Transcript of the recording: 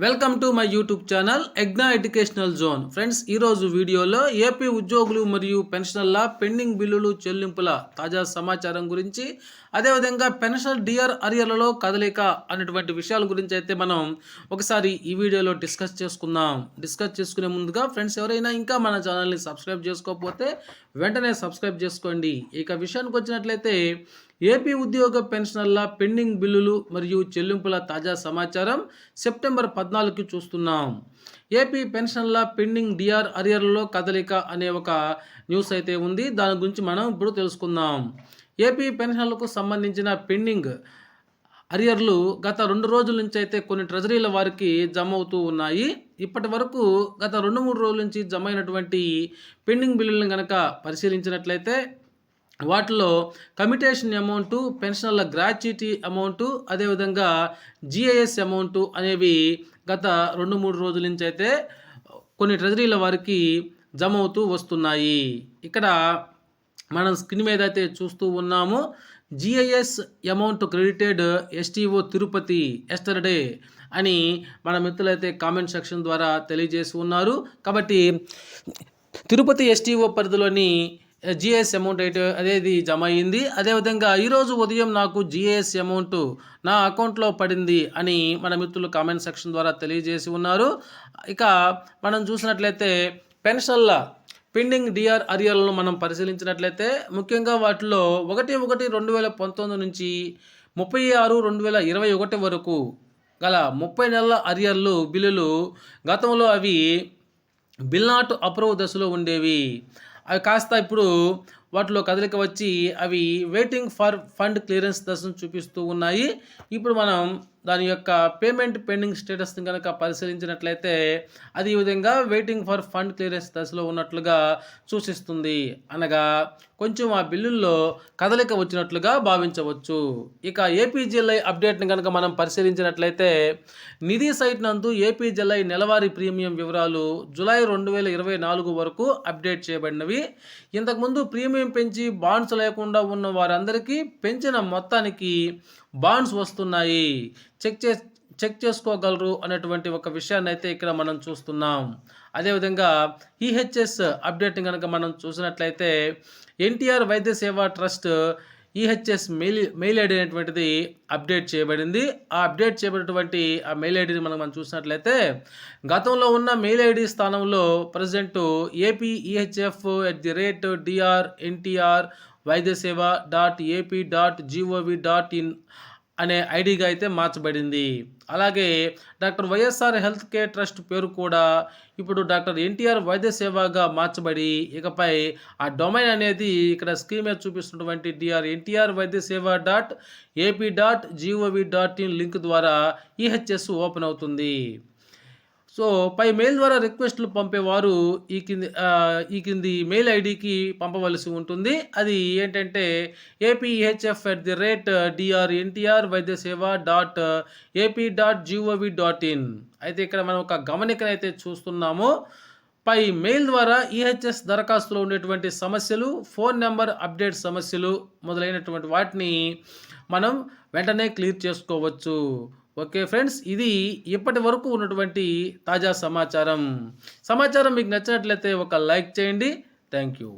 Welcome to my YouTube channel ఎగ్నా educational zone. Friends, ఈరోజు వీడియోలో ఏపీ ఉద్యోగులు మరియు పెన్షనర్ల పెండింగ్ బిల్లులు చెల్లింపుల తాజా సమాచారం గురించి, అదేవిధంగా పెన్షన్ డిఆర్ అరియర్లలో కదలిక అనేటువంటి విషయాల గురించి అయితే మనం ఒకసారి ఈ వీడియోలో డిస్కస్ చేసుకునే ముందుగా ఫ్రెండ్స్, ఎవరైనా ఇంకా మన ఛానల్ని సబ్స్క్రైబ్ చేసుకోకపోతే వెంటనే సబ్స్క్రైబ్ చేసుకోండి. ఇక విషయానికి వచ్చినట్లయితే ఏపీ ఉద్యోగ పెన్షనర్ల పెండింగ్ బిల్లులు మరియు చెల్లింపుల తాజా సమాచారం సెప్టెంబర్ 14కి చూస్తున్నాం. ఏపీ పెన్షన్ల పెండింగ్ డిఆర్ అరియర్లలో కదలిక అనే ఒక న్యూస్ అయితే ఉంది. దాని గురించి మనం ఇప్పుడు తెలుసుకుందాం. ఏపీ పెన్షన్లకు సంబంధించిన పెండింగ్ అరియర్లు గత 2 రోజుల నుంచి అయితే కొన్ని ట్రెజరీల వారికి జమ అవుతూ ఉన్నాయి. ఇప్పటి వరకు గత 2-3 రోజుల నుంచి జమ అయినటువంటి పెండింగ్ బిల్లులను కనుక పరిశీలించినట్లయితే వాటిలో కమిటేషన్ అమౌంటు, పెన్షనర్ల గ్రాట్యుటీ అమౌంటు, అదేవిధంగా జిఐఎస్ అమౌంటు అనేవి గత 2-3 రోజుల నుంచి అయితే కొన్ని ట్రెజరీల వారికి జమ అవుతూ వస్తున్నాయి. ఇక్కడ మనం స్క్రీన్ మీద అయితే చూస్తూ ఉన్నాము. GIS amount credited STO Tirupati yesterday అని మన మిత్రులైతే కామెంట్ సెక్షన్ ద్వారా తెలియజేసి ఉన్నారు. కాబట్టి తిరుపతి ఎస్టీఓ పరిధిలోని జిఎస్ అమౌంట్ అయితే అదేది జమ అయ్యింది. అదేవిధంగా ఈరోజు ఉదయం నాకు జిఎస్ అమౌంట్ నా అకౌంట్లో పడింది అని మన మిత్రులు కామెంట్ సెక్షన్ ద్వారా తెలియజేసి ఉన్నారు. ఇక మనం చూసినట్లయితే పెన్షన్ల పెండింగ్ డిఆర్ అరియర్లను మనం పరిశీలించినట్లయితే ముఖ్యంగా వాటిలో 1/1/2019 నుంచి 30/6/2021 వరకు గల 30 నెలల అరియర్లు బిల్లులు గతంలో అవి బిల్ నాట్ అప్రూవ్ దశలో ఉండేవి. అవి కాస్త ఇప్పుడు వాటిలో కదలిక వచ్చి అవి వెయిటింగ్ ఫర్ ఫండ్ క్లియరెన్స్ దశను చూపిస్తూ ఉన్నాయి. ఇప్పుడు మనం దాని యొక్క పేమెంట్ పెండింగ్ స్టేటస్ని కనుక పరిశీలించినట్లయితే అది ఈ విధంగా వెయిటింగ్ ఫర్ ఫండ్ క్లియరెన్స్ దశలో ఉన్నట్లుగా సూచిస్తుంది. అనగా కొంచెం ఆ బిల్లుల్లో కదలిక వచ్చినట్లుగా భావించవచ్చు. ఇక ఏపీజీఎల్ఐ అప్డేట్ని కనుక మనం పరిశీలించినట్లయితే నిధి సైట్ నందు ఏపీజీఎల్ఐ నెలవారీ ప్రీమియం వివరాలు జూలై 2024 వరకు అప్డేట్ చేయబడినవి. ఇంతకుముందు ప్రీమియం పెంచి బాండ్స్ లేకుండా ఉన్న వారందరికీ పెంచిన మొత్తానికి బాండ్స్ వస్తున్నాయి, చెక్ చేసుకోగలరు అనేటువంటి ఒక విషయాన్ని అయితే ఇక్కడ మనం చూస్తున్నాం. అదేవిధంగా ఈహెచ్ఎస్ అప్డేట్ని కనుక మనం చూసినట్లయితే ఎన్టీఆర్ వైద్య సేవా ట్రస్ట్ ఈహెచ్ఎస్ మెయిల్ ఐడి అనేటువంటిది అప్డేట్ చేయబడింది. ఆ అప్డేట్ చేయబడినటువంటి ఆ మెయిల్ ఐడిని మనం చూసినట్లయితే గతంలో ఉన్న మెయిల్ ఐడి స్థానంలో ప్రజెంట్ apehf@drNTR వైద్యసేవ.ap.gov.in అనే ఐడిగా అయితే మార్చబడింది. అలాగే doctor YSR health care trust పేరు కూడా ఇప్పుడు డాక్టర్ ఎన్టీఆర్ వైద్య సేవగా మార్చబడి ఇకపై ఆ డొమైన్ అనేది ఇక్కడ స్క్రీన్ మీద చూపిస్తున్నటువంటి drNTR వైద్య సేవ.ap.gov.in లింక్ ద్వారా ఈహెచ్ఎస్ ఓపెన్ అవుతుంది. సో పై మెయిల్ ద్వారా రిక్వెస్ట్లు పంపేవారు ఈ కింది మెయిల్ ఐడికి పంపవలసి ఉంటుంది. అది ఏంటంటే apehf@drNTR వైద్యసేవ.ap.gov.in. అయితే ఇక్కడ మనం ఒక గమనికనైతే చూస్తున్నాము. పై మెయిల్ ద్వారా ఈహెచ్ఎస్ దరఖాస్తులో ఉండేటువంటి సమస్యలు, ఫోన్ నెంబర్ అప్డేట్ సమస్యలు మొదలైనటువంటి వాటిని మనం వెంటనే క్లియర్ చేసుకోవచ్చు. ఓకే ఫ్రెండ్స్, ఇది ఇప్పటి వరకు ఉన్నటువంటి తాజా సమాచారం మీకు నచ్చినట్లయితే ఒక లైక్ చేయండి. Thank you.